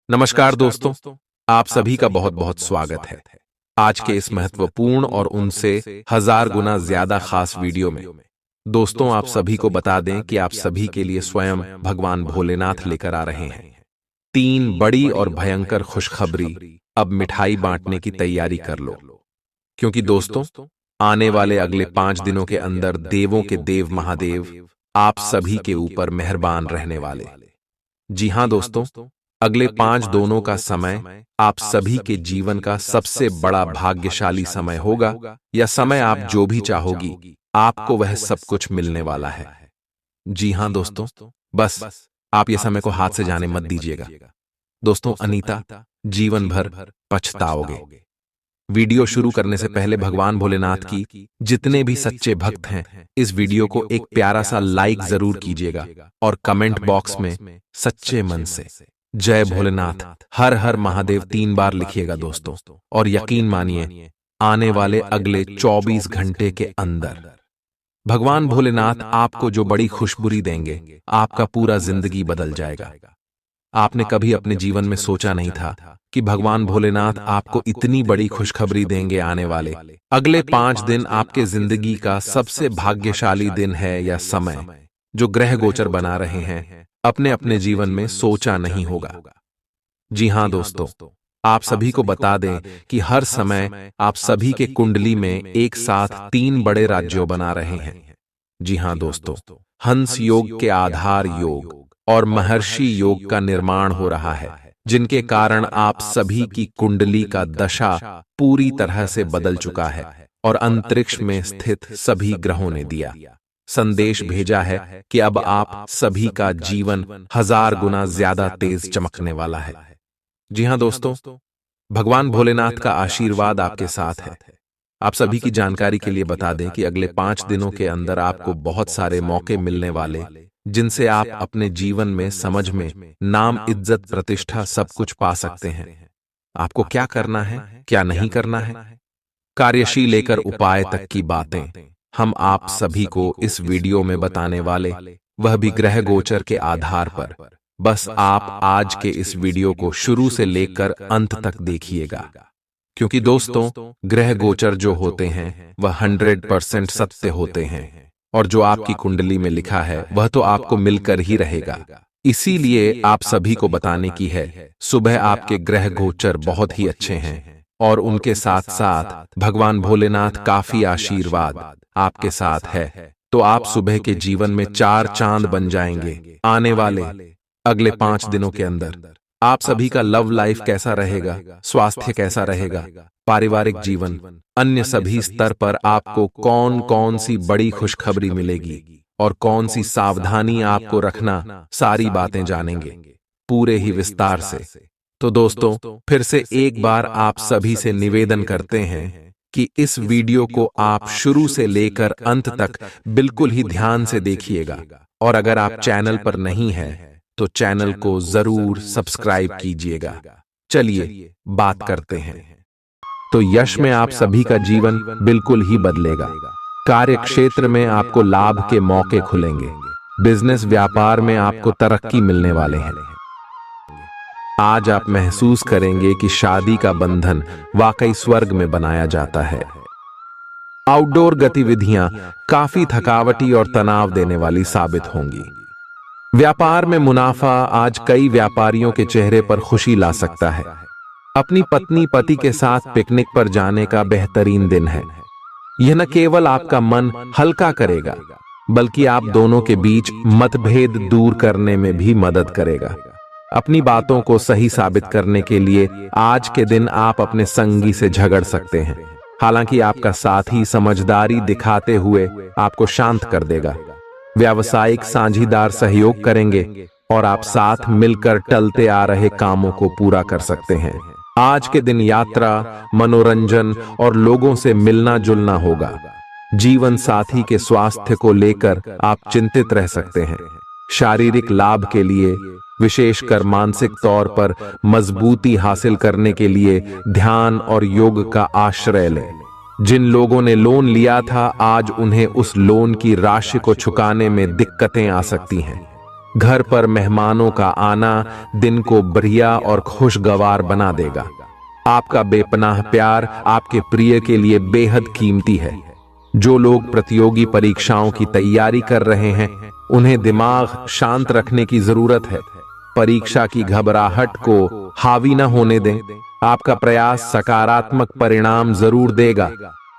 नमस्कार दोस्तों, आप सभी का बहुत बहुत स्वागत है आज के इस महत्वपूर्ण और उनसे हजार गुना ज्यादा खास वीडियो में। दोस्तों, आप सभी को बता दें कि आप सभी के लिए स्वयं भगवान भोलेनाथ लेकर आ रहे हैं तीन बड़ी और भयंकर खुशखबरी। अब मिठाई बांटने की तैयारी कर लो, क्योंकि दोस्तों, आने वाले अगले 5 दिनों के अंदर देवों के देव महादेव आप सभी के ऊपर मेहरबान रहने वाले। जी हां दोस्तों, अगले 5 दिनों का समय आप सभी के जीवन का सबसे बड़ा भाग्यशाली समय होगा। यह समय आप जो भी चाहोगी आपको वह सब कुछ मिलने वाला है। जी हां दोस्तों, बस आप ये समय को हाथ से जाने मत दीजिएगा। दोस्तों, अनीता, जीवन भर पछताओगे। वीडियो शुरू करने से पहले भगवान भोलेनाथ की जितने भी सच्चे भक्त हैं, इस वीडियो को एक प्यारा सा लाइक जरूर कीजिएगा और कमेंट बॉक्स में सच्चे मन से जय भोलेनाथ, हर हर महादेव 3 बार लिखिएगा दोस्तों। और यकीन मानिए, आने वाले अगले 24 घंटे के अंदर भगवान भोलेनाथ आपको जो बड़ी खुशबुरी देंगे, आपका पूरा जिंदगी बदल जाएगा। आपने कभी अपने जीवन में सोचा नहीं था कि भगवान भोलेनाथ आपको इतनी बड़ी खुशखबरी देंगे। आने वाले अगले 5 दिन आपके जिंदगी का सबसे भाग्यशाली दिन है। या समय जो ग्रह गोचर बना रहे हैं, अपने अपने जीवन में सोचा नहीं होगा। जी हां दोस्तों, आप सभी को बता दें कि हर समय आप सभी के कुंडली में एक साथ 3 बड़े राज्यों बना रहे हैं। जी हां दोस्तों, हंस योग के आधार योग और महर्षि योग का निर्माण हो रहा है, जिनके कारण आप सभी की कुंडली का दशा पूरी तरह से बदल चुका है और अंतरिक्ष में स्थित सभी ग्रहों ने दिया संदेश भेजा है कि अब आप सभी का जीवन 1000 गुना ज्यादा तेज चमकने वाला है। जी हां दोस्तों, भगवान भोलेनाथ का आशीर्वाद आपके साथ है। आप सभी की जानकारी के लिए बता दें कि अगले 5 दिनों के अंदर आपको बहुत सारे मौके मिलने वाले, जिनसे आप अपने जीवन में समझ में नाम, इज्जत, प्रतिष्ठा सब कुछ पा सकते हैं। आपको क्या करना है, क्या नहीं करना है, कार्यशील लेकर उपाय तक की बातें हम आप सभी को इस वीडियो में बताने वाले, वह भी ग्रह गोचर के आधार पर। बस आप आज के इस वीडियो को शुरू से लेकर अंत तक देखिएगा, क्योंकि दोस्तों, ग्रह गोचर जो होते हैं वह 100% सत्य होते हैं, और जो आपकी कुंडली में लिखा है वह तो आपको मिलकर ही रहेगा। इसीलिए आप सभी को बताने की है, सुबह आपके ग्रह गोचर बहुत ही अच्छे हैं और उनके साथ साथ भगवान भोलेनाथ काफी आशीर्वाद आपके साथ है, तो आप सुबह के जीवन में 4 चांद बन जाएंगे। आने वाले अगले 5 दिनों के अंदर आप सभी का लव लाइफ कैसा रहेगा, स्वास्थ्य कैसा रहेगा, पारिवारिक जीवन, अन्य सभी स्तर पर आपको कौन कौन सी बड़ी खुशखबरी मिलेगी और कौन सी सावधानी आपको रखना, सारी बातें जानेंगे पूरे ही विस्तार से। तो दोस्तों, फिर से एक बार आप सभी से निवेदन करते हैं कि इस वीडियो को आप शुरू से लेकर अंत तक बिल्कुल ही ध्यान से देखिएगा, और अगर आप चैनल पर नहीं हैं तो चैनल को जरूर सब्सक्राइब कीजिएगा। चलिए बात करते हैं। तो यश में आप सभी का जीवन बिल्कुल ही बदलेगा। कार्य क्षेत्र में आपको लाभ के मौके खुलेंगे। बिजनेस व्यापार में आपको तरक्की मिलने वाले हैं। आज आप महसूस करेंगे कि शादी का बंधन वाकई स्वर्ग में बनाया जाता है। आउटडोर गतिविधियां काफी थकावटी और तनाव देने वाली साबित होंगी। व्यापार में मुनाफा आज कई व्यापारियों के चेहरे पर खुशी ला सकता है। अपनी पत्नी पति के साथ पिकनिक पर जाने का बेहतरीन दिन है। यह न केवल आपका मन हल्का करेगा, बल्कि आप दोनों के बीच मतभेद दूर करने में भी मदद करेगा। अपनी बातों को सही साबित करने के लिए आज के दिन आप अपने संगी से झगड़ सकते हैं। हालांकि आपका साथी समझदारी दिखाते हुए आपको शांत कर देगा। व्यावसायिक साझीदार सहयोग करेंगे और आप साथ मिलकर टलते आ रहे कामों को पूरा कर सकते हैं। आज के दिन यात्रा, मनोरंजन और लोगों से मिलना जुलना होगा। जीवन साथी के स्वास्थ्य को लेकर आप चिंतित रह सकते हैं। शारीरिक लाभ के लिए, विशेषकर मानसिक तौर पर मजबूती हासिल करने के लिए ध्यान और योग का आश्रय लें। जिन लोगों ने लोन लिया था, आज उन्हें उस लोन की राशि को चुकाने में दिक्कतें आ सकती हैं। घर पर मेहमानों का आना दिन को बढ़िया और खुशगवार बना देगा। आपका बेपनाह प्यार आपके प्रिय के लिए बेहद कीमती है। जो लोग प्रतियोगी परीक्षाओं की तैयारी कर रहे हैं, उन्हें दिमाग शांत रखने की जरूरत है। परीक्षा की घबराहट को हावी न होने दें। आपका प्रयास सकारात्मक परिणाम जरूर देगा।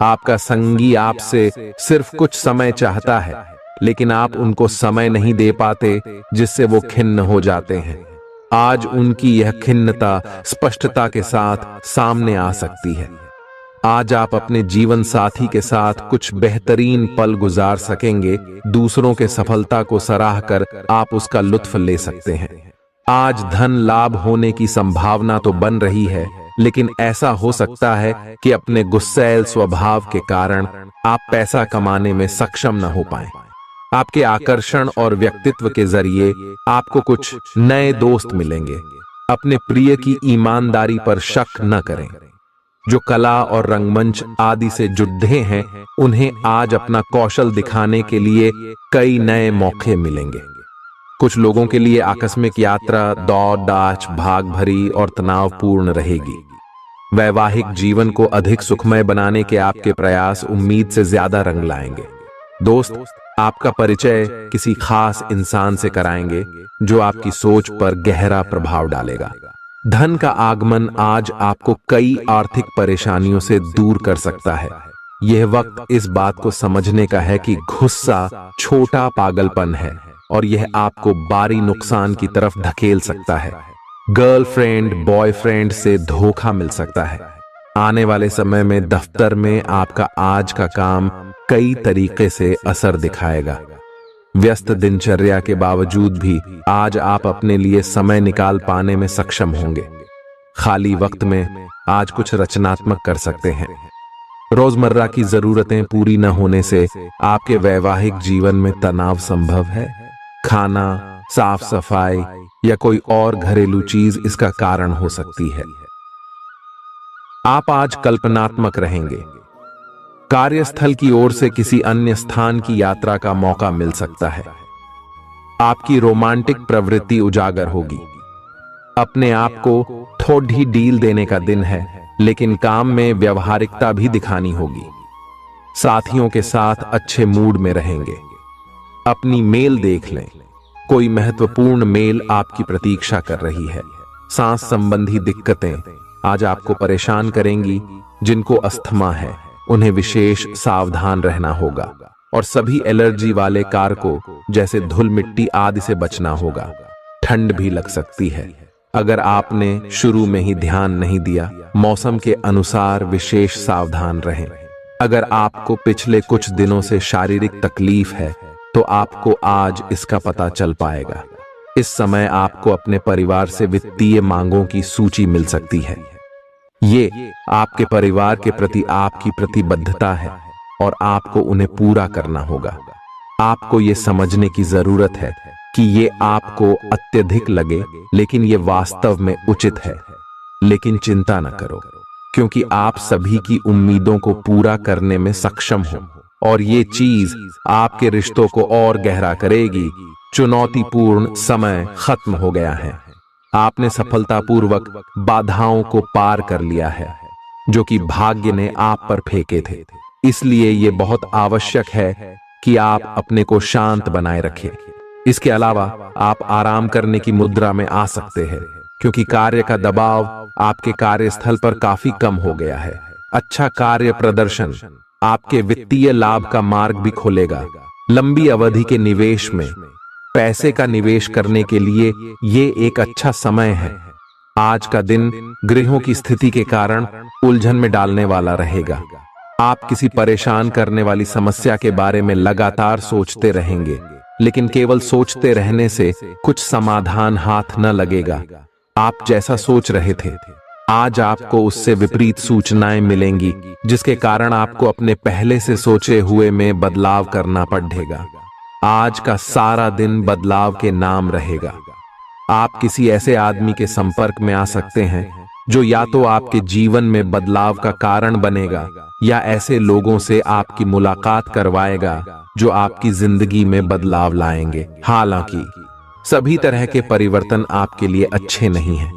आपका संगी आपसे सिर्फ कुछ समय चाहता है, लेकिन आप उनको समय नहीं दे पाते, जिससे वो खिन्न हो जाते हैं। आज उनकी यह खिन्नता स्पष्टता के साथ सामने आ सकती है। आज आप अपने जीवन साथी के साथ कुछ बेहतरीन पल गुजार सकेंगे। दूसरों के सफलता को सराह कर आप उसका लुत्फ ले सकते हैं। आज धन लाभ होने की संभावना तो बन रही है, लेकिन ऐसा हो सकता है कि अपने गुस्सैल स्वभाव के कारण आप पैसा कमाने में सक्षम न हो पाएं। आपके आकर्षण और व्यक्तित्व के जरिए आपको कुछ नए दोस्त मिलेंगे। अपने प्रिय की ईमानदारी पर शक न करें। जो कला और रंगमंच आदि से जुड़े हैं, उन्हें आज अपना कौशल दिखाने के लिए कई नए मौके मिलेंगे। कुछ लोगों के लिए आकस्मिक यात्रा दौड़ दाच भाग भरी और तनावपूर्ण रहेगी। वैवाहिक जीवन को अधिक सुखमय बनाने के आपके प्रयास उम्मीद से ज्यादा रंग लाएंगे। दोस्त आपका परिचय किसी खास इंसान से कराएंगे, जो आपकी सोच पर गहरा प्रभाव डालेगा। धन का आगमन आज आपको कई आर्थिक परेशानियों से दूर कर सकता है। यह वक्त इस बात को समझने का है कि गुस्सा छोटा पागलपन है और यह आपको भारी नुकसान की तरफ धकेल सकता है। गर्लफ्रेंड बॉयफ्रेंड से धोखा मिल सकता है। आने वाले समय में दफ्तर में आपका आज का काम कई तरीके से असर दिखाएगा। व्यस्त दिनचर्या के बावजूद भी आज आप अपने लिए समय निकाल पाने में सक्षम होंगे। खाली वक्त में आज कुछ रचनात्मक कर सकते हैं। रोजमर्रा की जरूरतें पूरी न होने से आपके वैवाहिक जीवन में तनाव संभव है। खाना, साफ सफाई या कोई और घरेलू चीज इसका कारण हो सकती है। आप आज कल्पनात्मक रहेंगे। कार्यस्थल की ओर से किसी अन्य स्थान की यात्रा का मौका मिल सकता है। आपकी रोमांटिक प्रवृत्ति उजागर होगी। अपने आप को थोड़ी डील देने का दिन है, लेकिन काम में व्यवहारिकता भी दिखानी होगी। साथियों के साथ अच्छे मूड में रहेंगे। अपनी मेल देख लें। कोई महत्वपूर्ण मेल आपकी प्रतीक्षा कर रही है। सांस संबंधी दिक्कतें आज आपको परेशान करेंगी। जिनको अस्थमा है, उन्हें विशेष सावधान रहना होगा और सभी एलर्जी वाले कारकों जैसे धूल मिट्टी आदि से बचना होगा। ठंड भी लग सकती है। अगर आपने शुरू में ही ध्यान नहीं दिया, मौसम के अनुसार विशेष सावधान रहें। अगर आपको पिछले कुछ दिनों से शारीरिक तकलीफ है, तो आपको आज इसका पता चल पाएगा। इस समय आपको अपने परिवार से वित्तीय मांगों की सूची मिल सकती है। ये आपके परिवार के प्रति आपकी प्रतिबद्धता है और आपको उन्हें पूरा करना होगा। आपको ये समझने की जरूरत है कि ये आपको अत्यधिक लगे, लेकिन ये वास्तव में उचित है। लेकिन चिंता न करो, क्योंकि आप सभी की उम्मीदों को पूरा करने में सक्षम हो और ये चीज आपके रिश्तों को और गहरा करेगी। चुनौतीपूर्ण समय खत्म हो गया है। आपने सफलतापूर्वक बाधाओं को पार कर लिया है, जो कि भाग्य ने आप पर फेंके थे। इसलिए ये बहुत आवश्यक है कि आप अपने को शांत बनाए रखें। इसके अलावा आप आराम करने की मुद्रा में आ सकते हैं, क्योंकि कार्य का दबाव आपके कार्यस्थल पर काफी कम हो गया है। अच्छा कार्य प्रदर्शन आपके वित्तीय लाभ का मार्ग भी खोलेगा। लंबी अवधि के निवेश में पैसे का निवेश करने के लिए ये एक अच्छा समय है। आज का दिन गृहों की स्थिति के कारण उलझन में डालने वाला रहेगा। आप किसी परेशान करने वाली समस्या के बारे में लगातार सोचते रहेंगे, लेकिन केवल सोचते रहने से कुछ समाधान हाथ न लगेगा। आप जैसा सोच रहे थे, आज आपको उससे विपरीत सूचनाएं मिलेंगी, जिसके कारण आपको अपने पहले से सोचे हुए में बदलाव करना पड़ेगा। आज का सारा दिन बदलाव के नाम रहेगा। आप किसी ऐसे आदमी के संपर्क में आ सकते हैं जो या तो आपके जीवन में बदलाव का कारण बनेगा, या ऐसे लोगों से आपकी मुलाकात करवाएगा जो आपकी जिंदगी में बदलाव लाएंगे। हालांकि सभी तरह के परिवर्तन आपके लिए अच्छे नहीं हैं।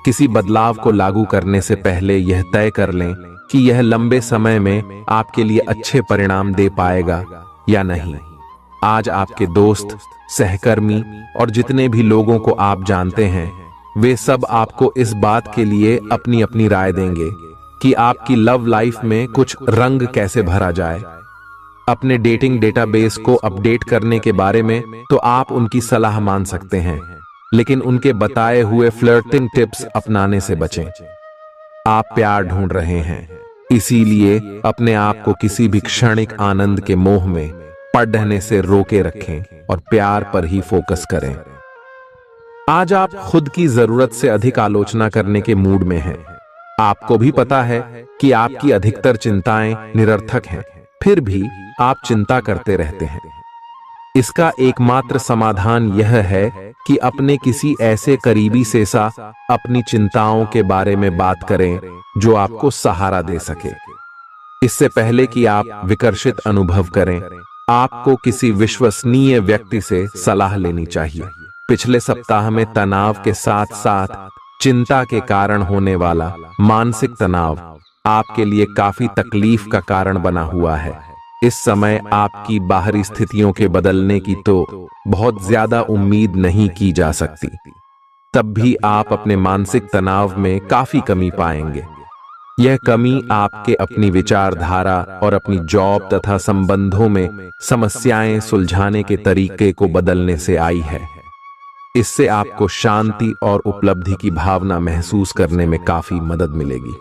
किसी बदलाव को लागू करने से पहले यह तय कर लें कि यह लंबे समय में आपके लिए अच्छे परिणाम दे पाएगा या नहीं। आज आपके दोस्त, सहकर्मी और जितने भी लोगों को आप जानते हैं, वे सब आपको इस बात के लिए अपनी अपनी राय देंगे कि आपकी लव लाइफ में कुछ रंग कैसे भरा जाए। अपने डेटिंग डेटाबेस को अपडेट करने के बारे में तो आप उनकी सलाह मान सकते हैं, लेकिन उनके बताए हुए फ्लर्टिंग टिप्स अपनाने से बचें। आप प्यार ढूंढ रहे हैं, इसीलिए अपने आप को किसी भी क्षणिक आनंद के मोह में पड़ने से रोके रखें और प्यार पर ही फोकस करें। आज आप खुद की जरूरत से अधिक आलोचना करने के मूड में हैं। आपको भी पता है कि आपकी अधिकतर चिंताएं निरर्थक हैं, फिर भी आप चिंता करते रहते हैं। इसका एकमात्र समाधान यह है कि अपने किसी ऐसे करीबी से अपनी चिंताओं के बारे में बात करें जो आपको सहारा दे सके। इससे पहले कि आप विकर्षित अनुभव करें, आपको किसी विश्वसनीय व्यक्ति से सलाह लेनी चाहिए। पिछले सप्ताह में तनाव के साथ साथ चिंता के कारण होने वाला मानसिक तनाव आपके लिए काफी तकलीफ का कारण बना हुआ है। इस समय आपकी बाहरी स्थितियों के बदलने की तो बहुत ज्यादा उम्मीद नहीं की जा सकती। तब भी आप अपने मानसिक तनाव में काफी कमी पाएंगे। यह कमी आपके अपनी विचारधारा और अपनी जॉब तथा संबंधों में समस्याएं सुलझाने के तरीके को बदलने से आई है। इससे आपको शांति और उपलब्धि की भावना महसूस करने में काफी मदद मिलेगी।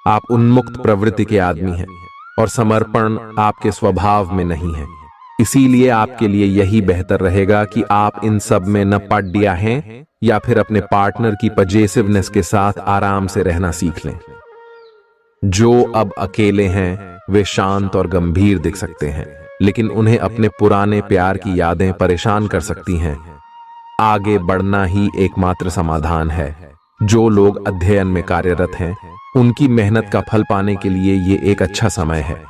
आप उन्मुक्त प्रवृत्ति के आदमी हैं और समर्पण आपके स्वभाव में नहीं है। इसीलिए आपके लिए यही बेहतर रहेगा कि आप इन सब में न पड़ गया हैं या फिर अपने पार्टनर की पजेसिवनेस के साथ आराम से रहना सीख लें। जो अब अकेले हैं वे शांत और गंभीर दिख सकते हैं, लेकिन उन्हें अपने पुराने प्यार की यादें परेशान कर सकती हैं। आगे बढ़ना ही एकमात्र समाधान है। जो लोग अध्ययन में कार्यरत हैं, उनकी मेहनत का फल पाने के लिए ये एक अच्छा समय है।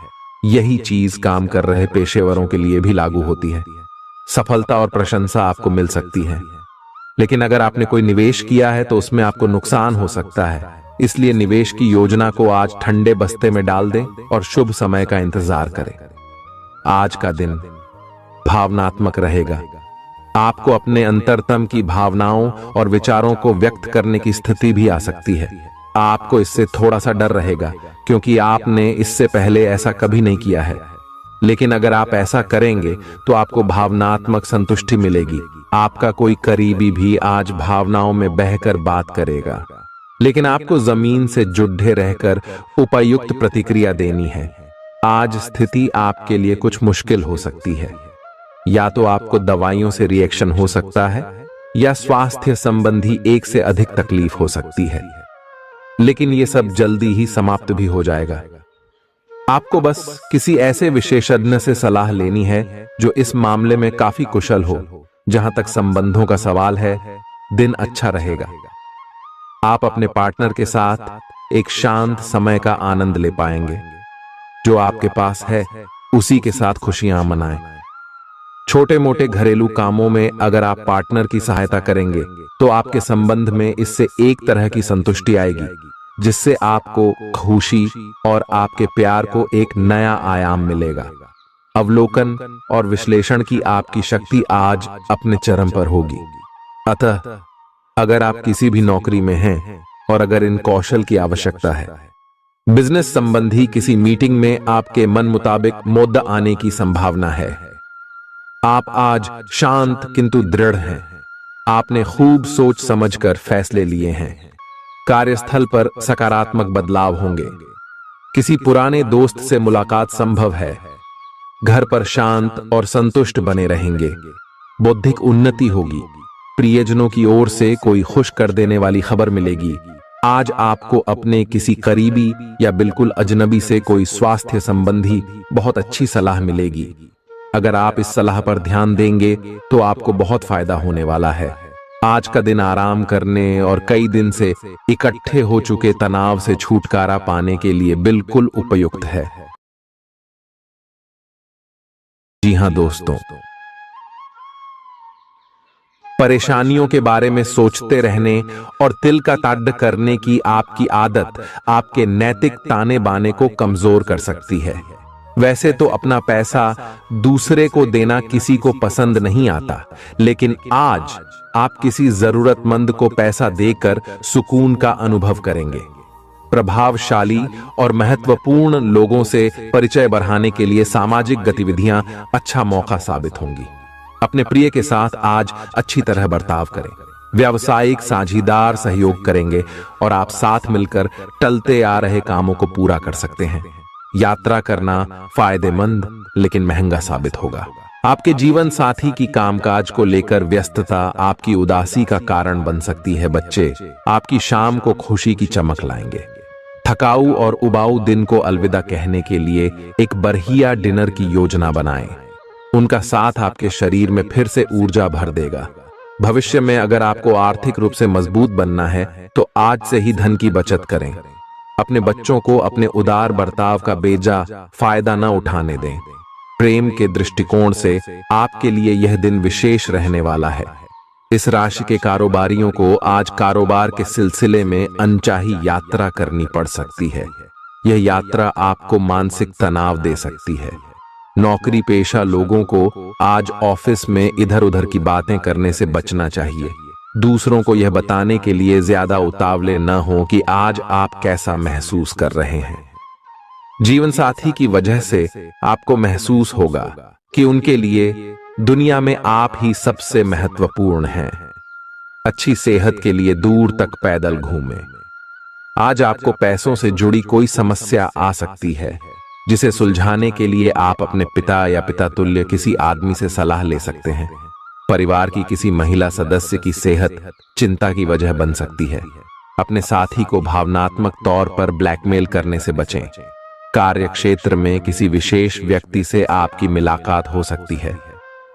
यही चीज काम कर रहे पेशेवरों के लिए भी लागू होती है। सफलता और प्रशंसा आपको मिल सकती है, लेकिन अगर आपने कोई निवेश किया है तो उसमें आपको नुकसान हो सकता है। इसलिए निवेश की योजना को आज ठंडे बस्ते में डाल दें और शुभ समय का इंतजार करें। आज का दिन भावनात्मक रहेगा। आपको अपने अंतरतम की भावनाओं और विचारों को व्यक्त करने की स्थिति भी आ सकती है। आपको इससे थोड़ा सा डर रहेगा क्योंकि आपने इससे पहले ऐसा कभी नहीं किया है, लेकिन अगर आप ऐसा करेंगे तो आपको भावनात्मक संतुष्टि मिलेगी। आपका कोई करीबी भी आज भावनाओं में बहकर बात करेगा, लेकिन आपको जमीन से जुड़े रहकर उपयुक्त प्रतिक्रिया देनी है। आज स्थिति आपके लिए कुछ मुश्किल हो सकती है। या तो आपको दवाइयों से रिएक्शन हो सकता है या स्वास्थ्य संबंधी एक से अधिक तकलीफ हो सकती है, लेकिन यह सब जल्दी ही समाप्त भी हो जाएगा। आपको बस किसी ऐसे विशेषज्ञ से सलाह लेनी है जो इस मामले में काफी कुशल हो। जहां तक संबंधों का सवाल है, दिन अच्छा रहेगा। आप अपने पार्टनर के साथ एक शांत समय का आनंद ले पाएंगे। जो आपके पास है उसी के साथ खुशियां मनाएं। छोटे मोटे घरेलू कामों में अगर आप पार्टनर की सहायता करेंगे तो आपके संबंध में इससे एक तरह की संतुष्टि आएगी, जिससे आपको खुशी और आपके प्यार को एक नया आयाम मिलेगा। अवलोकन और विश्लेषण की आपकी शक्ति आज अपने चरम पर होगी। अतः अगर आप किसी भी नौकरी में हैं और अगर इन कौशल की आवश्यकता है, बिजनेस संबंधी किसी मीटिंग में आपके मन मुताबिक मुद्दा आने की संभावना है। आप आज शांत किंतु दृढ़ हैं। आपने खूब सोच समझकर फैसले लिए हैं। कार्यस्थल पर सकारात्मक बदलाव होंगे। किसी पुराने दोस्त से मुलाकात संभव है। घर पर शांत और संतुष्ट बने रहेंगे। बौद्धिक उन्नति होगी। प्रियजनों की ओर से कोई खुश कर देने वाली खबर मिलेगी। आज आपको अपने किसी करीबी या बिल्कुल अजनबी से कोई स्वास्थ्य संबंधी बहुत अच्छी सलाह मिलेगी। अगर आप इस सलाह पर ध्यान देंगे तो आपको बहुत फायदा होने वाला है। आज का दिन आराम करने और कई दिन से इकट्ठे हो चुके तनाव से छुटकारा पाने के लिए बिल्कुल उपयुक्त है। जी हां दोस्तों, परेशानियों के बारे में सोचते रहने और तिल का ताड़ करने की आपकी आदत आपके नैतिक ताने बाने को कमजोर कर सकती है। वैसे तो अपना पैसा दूसरे को देना किसी को पसंद नहीं आता, लेकिन आज आप किसी जरूरतमंद को पैसा देकर सुकून का अनुभव करेंगे। प्रभावशाली और महत्वपूर्ण लोगों से परिचय बढ़ाने के लिए सामाजिक गतिविधियां अच्छा मौका साबित होंगी। अपने प्रिय के साथ आज अच्छी तरह बर्ताव करें। व्यावसायिक साझीदार सहयोग करेंगे और आप साथ मिलकर टलते आ रहे कामों को पूरा कर सकते हैं। यात्रा करना फायदेमंद लेकिन महंगा साबित होगा। आपके जीवन साथी की कामकाज को लेकर व्यस्तता आपकी उदासी का कारण बन सकती है। बच्चे आपकी शाम को खुशी की चमक लाएंगे। थकाऊ और उबाऊ दिन को अलविदा कहने के लिए एक बढ़िया डिनर की योजना बनाएं। उनका साथ आपके शरीर में फिर से ऊर्जा भर देगा। भविष्य में अगर आपको आर्थिक रूप से मजबूत बनना है तो आज से ही धन की बचत करें। अपने बच्चों को अपने उदार बर्ताव का बेजा फायदा न उठाने दें। प्रेम के दृष्टिकोण से आपके लिए यह दिन विशेष रहने वाला है। इस राशि के कारोबारियों को आज कारोबार के सिलसिले में अनचाही यात्रा करनी पड़ सकती है। यह यात्रा आपको मानसिक तनाव दे सकती है। नौकरी पेशा लोगों को आज ऑफिस में इधर उधर की बातें करने से बचना चाहिए। दूसरों को यह बताने के लिए ज्यादा उतावले न हो कि आज आप कैसा महसूस कर रहे हैं। जीवन साथी की वजह से आपको महसूस होगा कि उनके लिए दुनिया में आप ही सबसे महत्वपूर्ण हैं। अच्छी सेहत के लिए दूर तक पैदल घूमें। आज आपको पैसों से जुड़ी कोई समस्या आ सकती है, जिसे सुलझाने के लिए आप अपने पिता या पिता तुल्य किसी आदमी से सलाह ले सकते हैं। परिवार की किसी महिला सदस्य की सेहत चिंता की वजह बन सकती है। अपने साथी को भावनात्मक तौर पर ब्लैकमेल करने से बचें। कार्य क्षेत्र में किसी विशेष व्यक्ति से आपकी मुलाकात हो सकती है।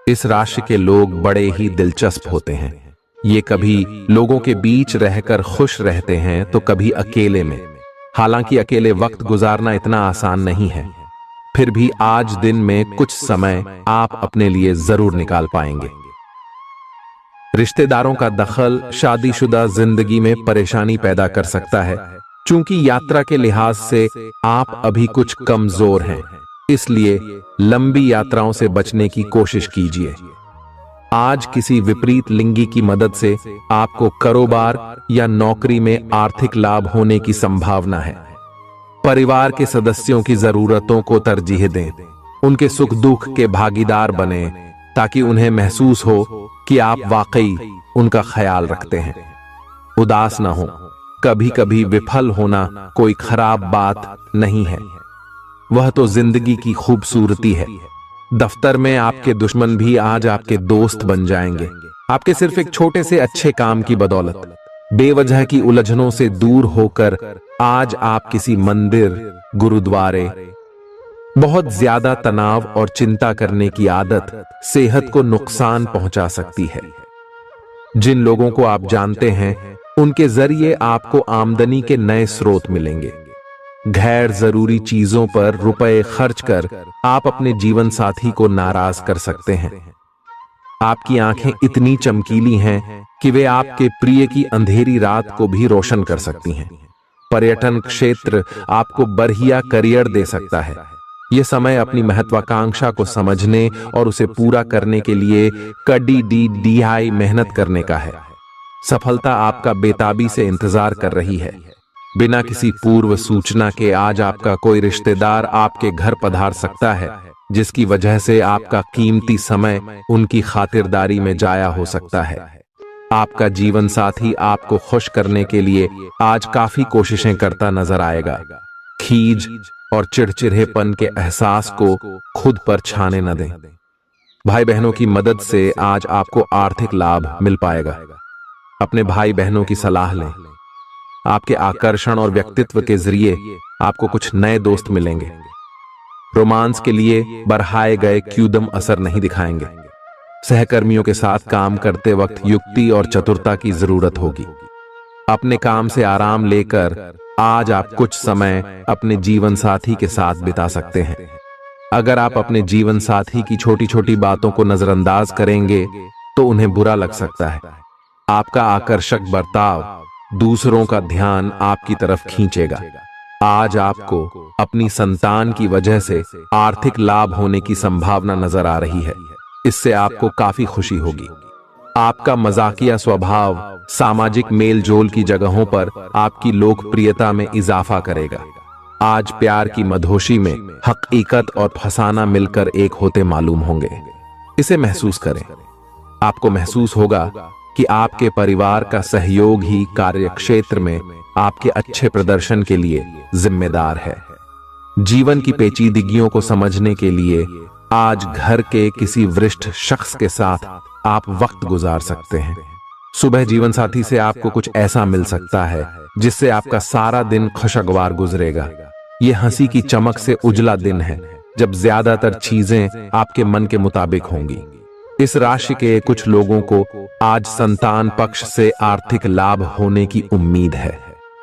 इस राशि के लोग बड़े ही दिलचस्प होते हैं। ये कभी लोगों के बीच रहकर खुश रहते हैं तो कभी अकेले में। हालांकि अकेले वक्त गुजारना इतना आसान नहीं है, फिर भी आज दिन में कुछ समय आप अपने लिए जरूर निकाल पाएंगे। रिश्तेदारों का दखल शादीशुदा जिंदगी में परेशानी पैदा कर सकता है। चूंकि यात्रा के लिहाज से आप अभी कुछ कमजोर हैं, इसलिए लंबी यात्राओं से बचने की कोशिश कीजिए। आज किसी विपरीत लिंगी की मदद से आपको कारोबार या नौकरी में आर्थिक लाभ होने की संभावना है। परिवार के सदस्यों की जरूरतों को तरजीह दें। उनके सुख दुख के भागीदार बने ताकि उन्हें महसूस हो कि आप वाकई उनका ख्याल रखते हैं। उदास ना हो। कभी कभी विफल होना कोई खराब बात नहीं है, वह तो जिंदगी की खूबसूरती है। दफ्तर में आपके दुश्मन भी आज आपके दोस्त बन जाएंगे, आपके सिर्फ एक छोटे से अच्छे काम की बदौलत। बेवजह की उलझनों से दूर होकर आज आप किसी मंदिर, गुरुद्वारे। बहुत ज्यादा तनाव और चिंता करने की आदत सेहत को नुकसान पहुंचा सकती है। जिन लोगों को आप जानते हैं उनके जरिए आपको आमदनी के नए स्रोत मिलेंगे। गैर जरूरी चीजों पर रुपए खर्च कर आप अपने जीवन साथी को नाराज कर सकते हैं। आपकी आंखें इतनी चमकीली हैं कि वे आपके प्रिय की अंधेरी रात को भी रोशन कर सकती हैं। पर्यटन क्षेत्र आपको बढ़िया करियर दे सकता है। यह समय अपनी महत्वाकांक्षा को समझने और उसे पूरा करने के लिए कड़ी मेहनत करने का है। सफलता आपका बेताबी से इंतजार कर रही है। बिना किसी पूर्व सूचना के आज आपका कोई रिश्तेदार आपके घर पधार सकता है, जिसकी वजह से आपका कीमती समय उनकी खातिरदारी में जाया हो सकता है। आपका जीवन साथी आपको खुश करने के लिए आज काफी कोशिशें करता नजर आएगा। खीज और चिड़चिड़ेपन के एहसास को खुद पर छाने न दें। भाई बहनों की मदद से आज आपको आर्थिक लाभ मिल पाएगा। अपने भाई बहनों की सलाह लें। आपके आकर्षण और व्यक्तित्व के जरिए आपको कुछ नए दोस्त मिलेंगे। रोमांस के लिए बढ़ाए गए क्यूदम असर नहीं दिखाएंगे। सहकर्मियों के साथ काम करते वक्त युक्ति और चतुरता की जरूरत होगी। अपने काम से आराम लेकर आज आप कुछ समय अपने जीवन साथी के साथ बिता सकते हैं। अगर आप अपने जीवन साथी की छोटी छोटी बातों को नजरअंदाज करेंगे तो उन्हें बुरा लग सकता है। आपका आकर्षक बर्ताव दूसरों का ध्यान आपकी तरफ खींचेगा। आज आपको अपनी संतान की वजह से आर्थिक लाभ होने की संभावना नजर आ रही है। इससे आपको काफी खुशी होगी। आपका मजाकिया स्वभाव सामाजिक मेलजोल की जगहों पर आपकी लोकप्रियता में इजाफा करेगा। आज प्यार की मधोशी में हकीकत और फसाना मिलकर एक होते मालूम होंगे। इसे महसूस करें। आपको महसूस होगा कि आपके परिवार का सहयोग ही कार्यक्षेत्र में आपके अच्छे प्रदर्शन के लिए जिम्मेदार है। जीवन की पेचीदगियों को समझने के लिए आज घर के किसी वरिष्ठ शख्स के साथ आप वक्त गुजार सकते हैं। सुबह जीवन साथी से आपको कुछ ऐसा मिल सकता है जिससे आपका सारा दिन खुशगवार गुजरेगा। यह हंसी की चमक से उजला दिन है जब ज्यादातर चीजें आपके मन के मुताबिक होंगी। इस राशि के कुछ लोगों को आज संतान पक्ष से आर्थिक लाभ होने की उम्मीद है।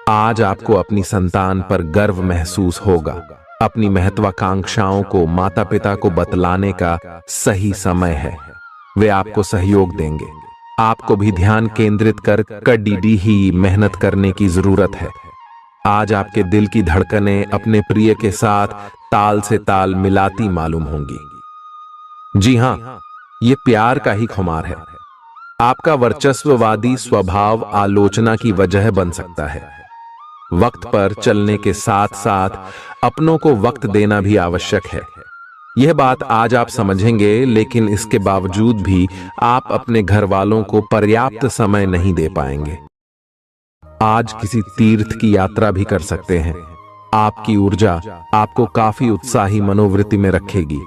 आज आपको अपनी संतान पर गर्व महसूस होगा। अपनी महत्वाकांक्षाओं को माता पिता को बतलाने का सही समय है। वे आपको सहयोग देंगे। आपको भी ध्यान केंद्रित कर कड़ी ही मेहनत करने की जरूरत है। आज आपके दिल की धड़कनें अपने प्रिय के साथ ताल से ताल मिलाती मालूम होंगी। जी हां, ये प्यार का ही खुमार है। आपका वर्चस्ववादी स्वभाव आलोचना की वजह बन सकता है। वक्त पर चलने के साथ साथ अपनों को वक्त देना भी आवश्यक है। यह बात आज आप समझेंगे, लेकिन इसके बावजूद भी आप अपने घर वालों को पर्याप्त समय नहीं दे पाएंगे। आज किसी तीर्थ की यात्रा भी कर सकते हैं। आपकी ऊर्जा आपको काफी उत्साही मनोवृत्ति में रखेगी।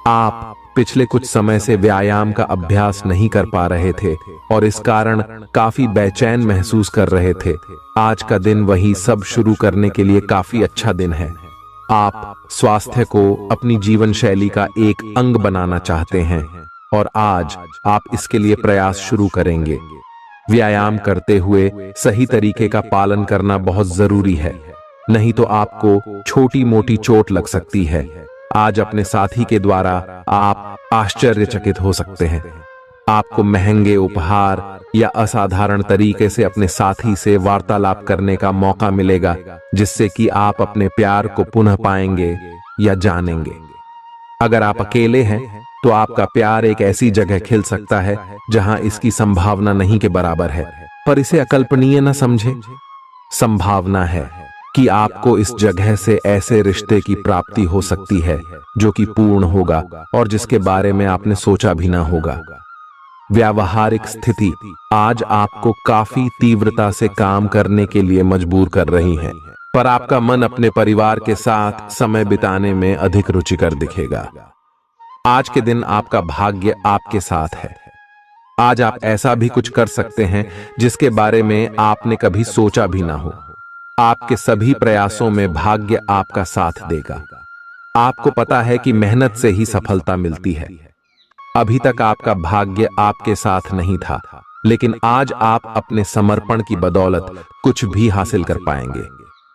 आप पिछले कुछ समय से व्यायाम का अभ्यास नहीं कर पा रहे थे और इस कारण काफी बेचैन महसूस कर रहे थे। आज का दिन वही सब शुरू करने के लिए काफी अच्छा दिन है। आप स्वास्थ्य को अपनी जीवन शैली का एक अंग बनाना चाहते हैं और आज आप इसके लिए प्रयास शुरू करेंगे। व्यायाम करते हुए सही तरीके का पालन करना बहुत जरूरी है, नहीं तो आपको छोटी मोटी चोट लग सकती है। आज अपने साथी के द्वारा आप आश्चर्यचकित हो सकते हैं। आपको महंगे उपहार या असाधारण तरीके से अपने साथी से वार्तालाप करने का मौका मिलेगा, जिससे कि आप अपने प्यार को पुनः पाएंगे या जानेंगे। अगर आप अकेले हैं तो आपका प्यार एक ऐसी जगह खिल सकता है जहां इसकी संभावना नहीं के बराबर है, पर इसे अकल्पनीय न समझें। संभावना है कि आपको इस जगह से ऐसे रिश्ते की प्राप्ति हो सकती है जो कि पूर्ण होगा और जिसके बारे में आपने सोचा भी ना होगा। व्यावहारिक स्थिति आज आपको काफी तीव्रता से काम करने के लिए मजबूर कर रही है, पर आपका मन अपने परिवार के साथ समय बिताने में अधिक रुचिकर दिखेगा। आज के दिन आपका भाग्य आपके साथ है। आज आप ऐसा भी कुछ कर सकते हैं जिसके बारे में आपने कभी सोचा भी ना हो। आपके सभी प्रयासों में भाग्य आपका साथ देगा। आपको पता है कि मेहनत से ही सफलता मिलती है। अभी तक आपका भाग्य आपके साथ नहीं था, लेकिन आज आप अपने समर्पण की बदौलत कुछ भी हासिल कर पाएंगे।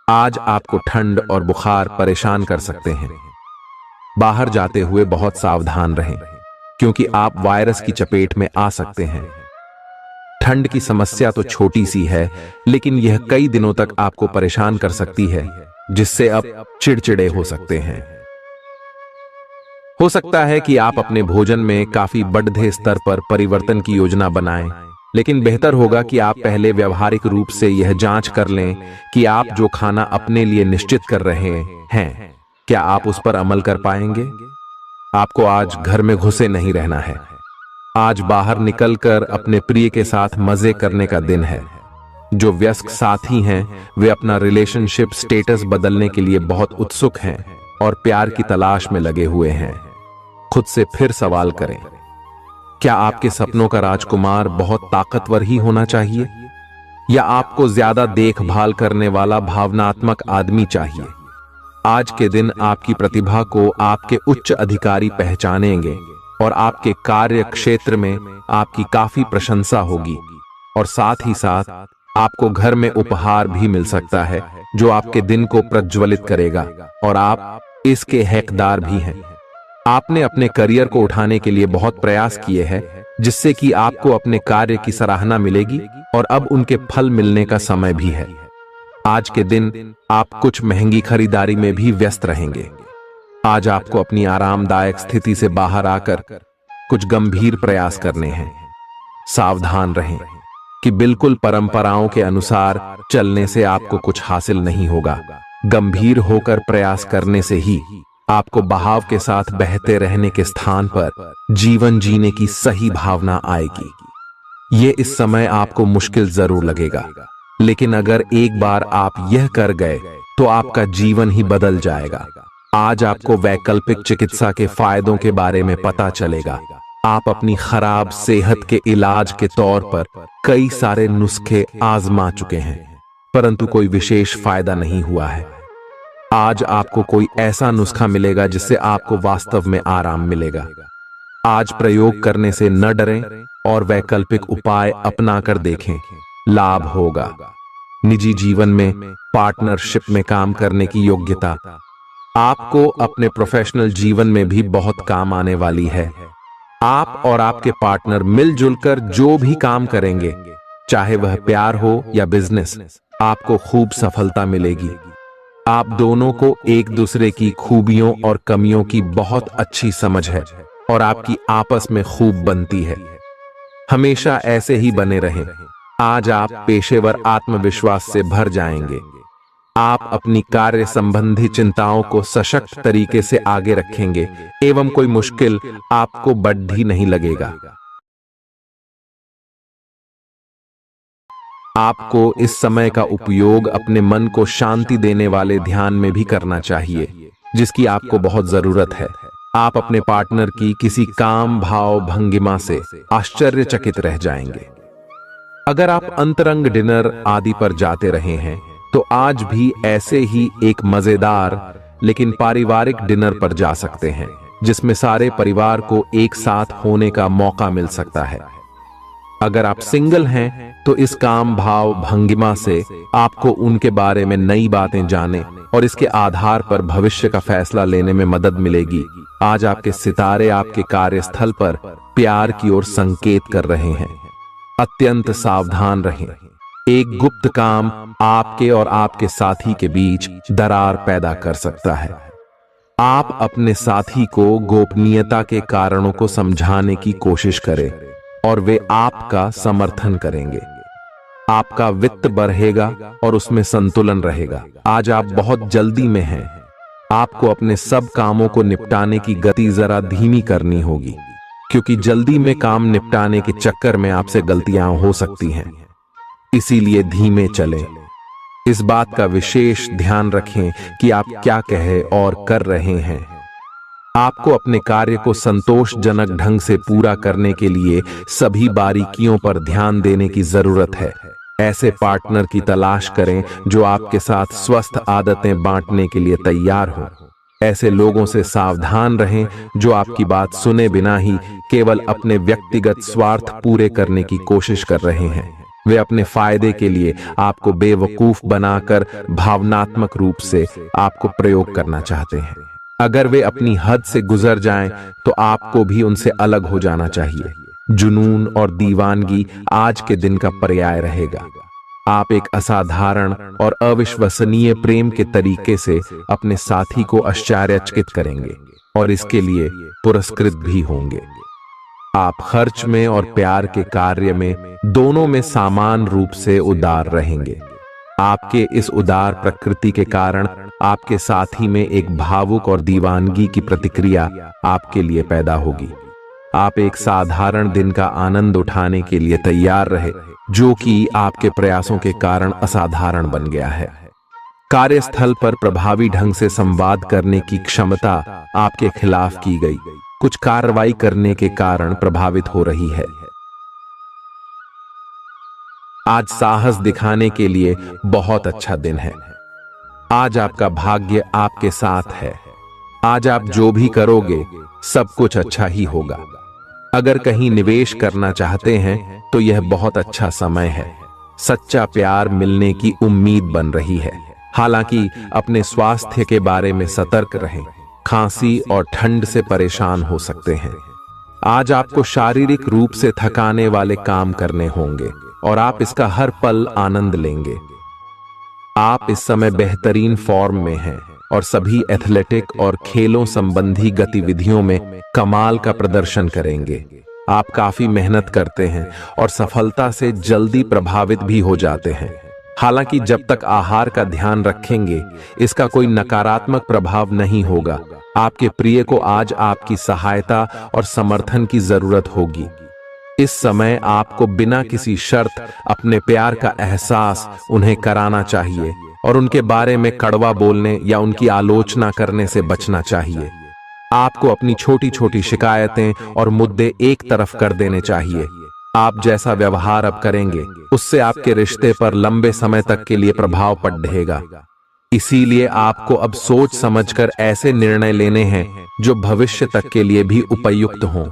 आज आपको ठंड और बुखार परेशान कर सकते हैं। बाहर जाते हुए बहुत सावधान रहें, क्योंकि आप वायरस की चपेट में आ सकते हैं। ठंड की समस्या तो छोटी सी है, लेकिन यह कई दिनों तक आपको परेशान कर सकती है, जिससे अब चिड़चिड़े हो सकते हैं। हो सकता है कि आप अपने भोजन में काफी बढ़ते स्तर पर परिवर्तन की योजना बनाएं, लेकिन बेहतर होगा कि आप पहले व्यावहारिक रूप से यह जांच कर लें कि आप जो खाना अपने लिए निश्चित कर रहे हैं, क्या आप उस पर अमल कर पाएंगे। आपको आज घर में घुसे नहीं रहना है। आज बाहर निकलकर अपने प्रिय के साथ मजे करने का दिन है। जो वयस्क साथी हैं, वे अपना रिलेशनशिप स्टेटस बदलने के लिए बहुत उत्सुक हैं और प्यार की तलाश में लगे हुए हैं। खुद से फिर सवाल करें, क्या आपके सपनों का राजकुमार बहुत ताकतवर ही होना चाहिए, या आपको ज्यादा देखभाल करने वाला भावनात्मक आदमी चाहिए। आज के दिन आपकी प्रतिभा को आपके उच्च अधिकारी पहचानेंगे और आपके कार्य क्षेत्र में आपकी काफी प्रशंसा होगी, और साथ ही साथ आपको घर में उपहार भी मिल सकता है जो आपके दिन को प्रज्वलित करेगा, और आप इसके हकदार भी हैं। आपने अपने करियर को उठाने के लिए बहुत प्रयास किए हैं, जिससे कि आपको अपने कार्य की सराहना मिलेगी और अब उनके फल मिलने का समय भी है। आज के दिन आप कुछ महंगी खरीदारी में भी व्यस्त रहेंगे। आज आपको अपनी आरामदायक स्थिति से बाहर आकर कुछ गंभीर प्रयास करने हैं। सावधान रहें कि बिल्कुल परंपराओं के अनुसार चलने से आपको कुछ हासिल नहीं होगा। गंभीर होकर प्रयास करने से ही आपको बहाव के साथ बहते रहने के स्थान पर जीवन जीने की सही भावना आएगी। ये इस समय आपको मुश्किल जरूर लगेगा, लेकिन अगर एक बार आप यह कर गए तो आपका जीवन ही बदल जाएगा। आज आपको वैकल्पिक चिकित्सा के फायदों के बारे में पता चलेगा। आप अपनी खराब सेहत के इलाज के तौर पर कई सारे नुस्खे आजमा चुके हैं, परंतु कोई विशेष फायदा नहीं हुआ है। आज आपको कोई ऐसा नुस्खा मिलेगा जिससे आपको वास्तव में आराम मिलेगा। आज प्रयोग करने से न डरें और वैकल्पिक उपाय अपनाकर देखें, लाभ होगा। निजी जीवन में पार्टनरशिप में काम करने की योग्यता आपको अपने प्रोफेशनल जीवन में भी बहुत काम आने वाली है। आप और आपके पार्टनर मिलजुल कर जो भी काम करेंगे, चाहे वह प्यार हो या बिजनेस, आपको खूब सफलता मिलेगी। आप दोनों को एक दूसरे की खूबियों और कमियों की बहुत अच्छी समझ है और आपकी आपस में खूब बनती है। हमेशा ऐसे ही बने रहें। आज आप पेशेवर आत्मविश्वास से भर जाएंगे। आप अपनी कार्य संबंधी चिंताओं को सशक्त तरीके से आगे रखेंगे एवं कोई मुश्किल आपको बढ़ ही नहीं लगेगा। आपको इस समय का उपयोग अपने मन को शांति देने वाले ध्यान में भी करना चाहिए, जिसकी आपको बहुत जरूरत है। आप अपने पार्टनर की किसी काम भाव भंगिमा से आश्चर्यचकित रह जाएंगे। अगर आप अंतरंग डिनर आदि पर जाते रहे हैं तो आज भी ऐसे ही एक मजेदार लेकिन पारिवारिक डिनर पर जा सकते हैं, जिसमें सारे परिवार को एक साथ होने का मौका मिल सकता है। अगर आप सिंगल हैं तो इस काम भाव भंगिमा से आपको उनके बारे में नई बातें जाने और इसके आधार पर भविष्य का फैसला लेने में मदद मिलेगी। आज आपके सितारे आपके कार्यस्थल पर प्यार की ओर संकेत कर रहे हैं। अत्यंत सावधान रहें। एक गुप्त काम आपके और आपके साथी के बीच दरार पैदा कर सकता है। आप अपने साथी को गोपनीयता के कारणों को समझाने की कोशिश करें और वे आपका समर्थन करेंगे। आपका वित्त बढ़ेगा और उसमें संतुलन रहेगा। आज आप बहुत जल्दी में हैं। आपको अपने सब कामों को निपटाने की गति जरा धीमी करनी होगी, क्योंकि जल्दी में काम निपटाने के चक्कर में आपसे गलतियां हो सकती हैं। इसीलिए धीमे चलें। इस बात का विशेष ध्यान रखें कि आप क्या कहे और कर रहे हैं। आपको अपने कार्य को संतोषजनक ढंग से पूरा करने के लिए सभी बारीकियों पर ध्यान देने की जरूरत है। ऐसे पार्टनर की तलाश करें जो आपके साथ स्वस्थ आदतें बांटने के लिए तैयार हो। ऐसे लोगों से सावधान रहें जो आपकी बात सुने बिना ही केवल अपने व्यक्तिगत स्वार्थ पूरे करने की कोशिश कर रहे हैं। वे अपने फायदे के लिए आपको बेवकूफ बनाकर भावनात्मक रूप से आपको प्रयोग करना चाहते हैं। अगर वे अपनी हद से गुजर जाएं, तो आपको भी उनसे अलग हो जाना चाहिए। जुनून और दीवानगी आज के दिन का पर्याय रहेगा। आप एक असाधारण और अविश्वसनीय प्रेम के तरीके से अपने साथी को आश्चर्यचकित करेंगे और इसके लिए पुरस्कृत भी होंगे। आप खर्च में और प्यार के कार्य में दोनों में समान रूप से उदार रहेंगे। आपके इस उदार प्रकृति के कारण आपके साथी में एक भावुक और दीवानगी की प्रतिक्रिया आपके लिए पैदा होगी। आप एक साधारण दिन का आनंद उठाने के लिए तैयार रहे, जो कि आपके प्रयासों के कारण असाधारण बन गया है। कार्यस्थल पर प्रभावी ढंग से संवाद करने की क्षमता आपके खिलाफ की गई कुछ कार्रवाई करने के कारण प्रभावित हो रही है। आज साहस दिखाने के लिए बहुत अच्छा दिन है। आज आपका भाग्य आपके साथ है। आज आप जो भी करोगे सब कुछ अच्छा ही होगा। अगर कहीं निवेश करना चाहते हैं तो यह बहुत अच्छा समय है। सच्चा प्यार मिलने की उम्मीद बन रही है। हालांकि अपने स्वास्थ्य के बारे में सतर्क रहें। खांसी और ठंड से परेशान हो सकते हैं। आज आपको शारीरिक रूप से थकाने वाले काम करने होंगे और आप इसका हर पल आनंद लेंगे। आप इस समय बेहतरीन फॉर्म में हैं और सभी एथलेटिक और खेलों संबंधी गतिविधियों में कमाल का प्रदर्शन करेंगे। आप काफी मेहनत करते हैं और सफलता से जल्दी प्रभावित भी हो जाते हैं। हालांकि जब तक आहार का ध्यान रखेंगे, इसका कोई नकारात्मक प्रभाव नहीं होगा। आपके प्रिय को आज आपकी सहायता और समर्थन की जरूरत होगी। इस समय आपको बिना किसी शर्त अपने प्यार का एहसास उन्हें कराना चाहिए और उनके बारे में कड़वा बोलने या उनकी आलोचना करने से बचना चाहिए। आपको अपनी छोटी छोटी शिकायतें और मुद्दे एक तरफ कर देने चाहिए। आप जैसा व्यवहार अब करेंगे, उससे आपके रिश्ते पर लंबे समय तक के लिए प्रभाव पड़ेगा। इसीलिए आपको अब सोच समझकर ऐसे निर्णय लेने हैं जो भविष्य तक के लिए भी उपयुक्त हों।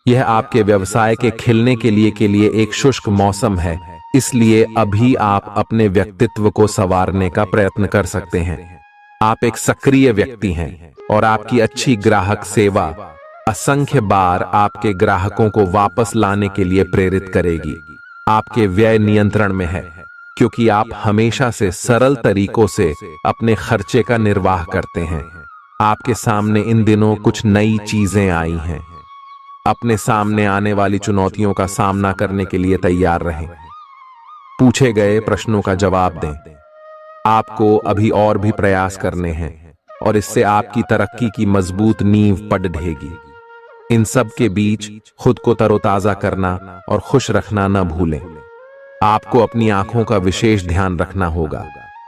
यह आपके व्यवसाय के खिलने के लिए एक शुष्क मौसम है, इसलिए अभी आप अपने व्यक्तित्व को संवारने का प्रयत्न कर सकते हैं। आप एक सक्रिय व्यक्ति हैं और आपकी अच्छी ग्राहक सेवा असंख्य बार आपके ग्राहकों को वापस लाने के लिए प्रेरित करेगी। आपके व्यय नियंत्रण में है क्योंकि आप हमेशा से सरल तरीकों से अपने खर्चे का निर्वाह करते हैं। आपके सामने इन दिनों कुछ नई चीजें आई हैं। अपने सामने आने वाली चुनौतियों का सामना करने के लिए तैयार रहें। पूछे गए प्रश्नों का जवाब दें। आपको अभी और भी प्रयास करने हैं और इससे आपकी तरक्की की मजबूत नींव पड़ेगी। इन सब के बीच खुद को तरोताजा करना और खुश रखना न भूलें। आपको अपनी आंखों का विशेष ध्यान रखना होगा,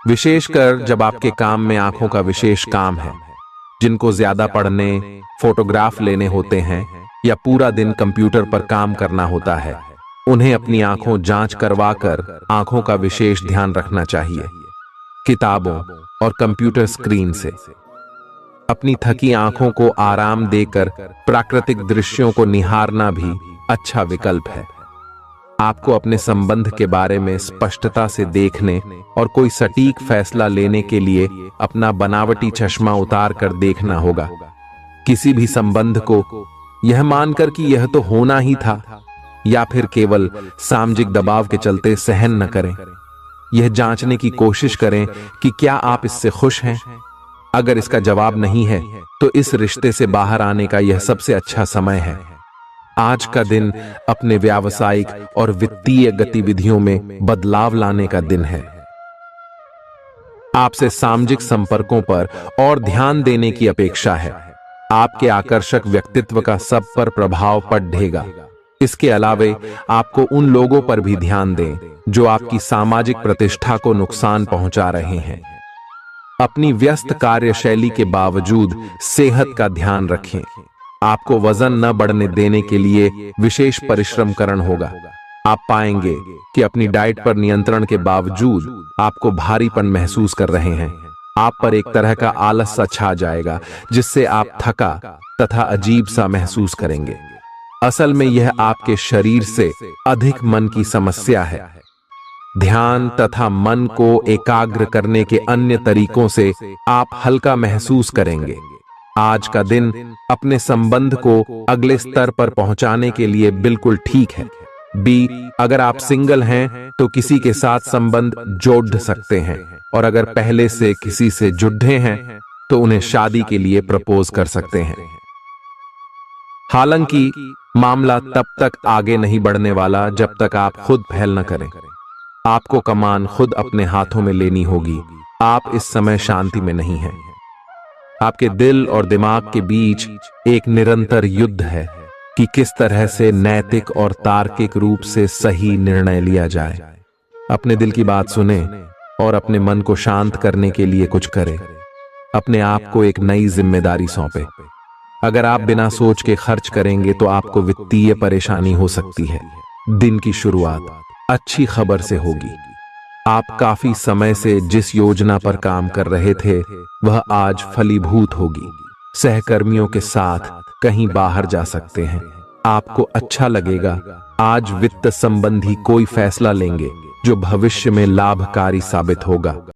विशेषकर जब आपके काम में आंखों का विशेष काम है। जिनको ज्यादा पढ़ने, फोटोग्राफ लेने होते हैं या पूरा दिन कंप्यूटर पर काम करना होता है, उन्हें अपनी आंखों जांच करवाकर आंखों का विशेष ध्यान रखना चाहिए। किताबों और कंप्यूटर स्क्रीन से अपनी थकी आंखों को आराम देकर प्राकृतिक दृश्यों को निहारना भी अच्छा विकल्प है। आपको अपने संबंध के बारे में स्पष्टता से देखने और कोई सटीक फैसला लेने के लिए अपना बनावटी चश्मा उतार कर देखना होगा। किसी भी संबंध को यह मानकर कि यह तो होना ही था या फिर केवल सामाजिक दबाव के चलते सहन न करें। यह जांचने की कोशिश करें कि क्या आप इससे खुश हैं। अगर इसका जवाब नहीं है तो इस रिश्ते से बाहर आने का यह सबसे अच्छा समय है। आज का दिन अपने व्यावसायिक और वित्तीय गतिविधियों में बदलाव लाने का दिन है। आपसे सामाजिक संपर्कों पर और ध्यान देने की अपेक्षा है। आपके आकर्षक व्यक्तित्व का सब पर प्रभाव पड़ेगा। इसके अलावे आपको उन लोगों पर भी ध्यान दें जो आपकी सामाजिक प्रतिष्ठा को नुकसान पहुंचा रहे हैं। अपनी व्यस्त कार्यशैली के बावजूद सेहत का ध्यान रखें। आपको वजन न बढ़ने देने के लिए विशेष परिश्रम करना होगा। आप पाएंगे कि अपनी डाइट पर नियंत्रण के बावजूद आपको भारीपन महसूस कर रहे हैं। आप पर एक तरह का आलस सा छा जाएगा जिससे आप थका तथा अजीब सा महसूस करेंगे। असल में यह आपके शरीर से अधिक मन की समस्या है। ध्यान तथा मन को एकाग्र करने के अन्य तरीकों से आप हल्का महसूस करेंगे। आज का दिन अपने संबंध को अगले स्तर पर पहुंचाने के लिए बिल्कुल ठीक है। अगर आप सिंगल हैं तो किसी के साथ संबंध जोड़ सकते हैं और अगर पहले से किसी से जुड़े हैं तो उन्हें शादी के लिए प्रपोज कर सकते हैं। हालांकि मामला तब तक आगे नहीं बढ़ने वाला जब तक आप खुद पहल न करें। आपको कमान खुद अपने हाथों में लेनी होगी। आप इस समय शांति में नहीं हैं। आपके दिल और दिमाग के बीच एक निरंतर युद्ध है कि किस तरह से नैतिक और तार्किक रूप से सही निर्णय लिया जाए। अपने दिल की बात सुने और अपने मन को शांत करने के लिए कुछ करें। अपने आप को एक नई जिम्मेदारी सौंपे। अगर आप बिना सोच के खर्च करेंगे तो आपको वित्तीय परेशानी हो सकती है। दिन की शुरुआत अच्छी खबर से होगी। आप काफी समय से जिस योजना पर काम कर रहे थे वह आज फलीभूत होगी। सहकर्मियों के साथ कहीं बाहर जा सकते हैं। आपको अच्छा लगेगा। आज वित्त संबंधी कोई फैसला लेंगे जो भविष्य में लाभकारी साबित होगा।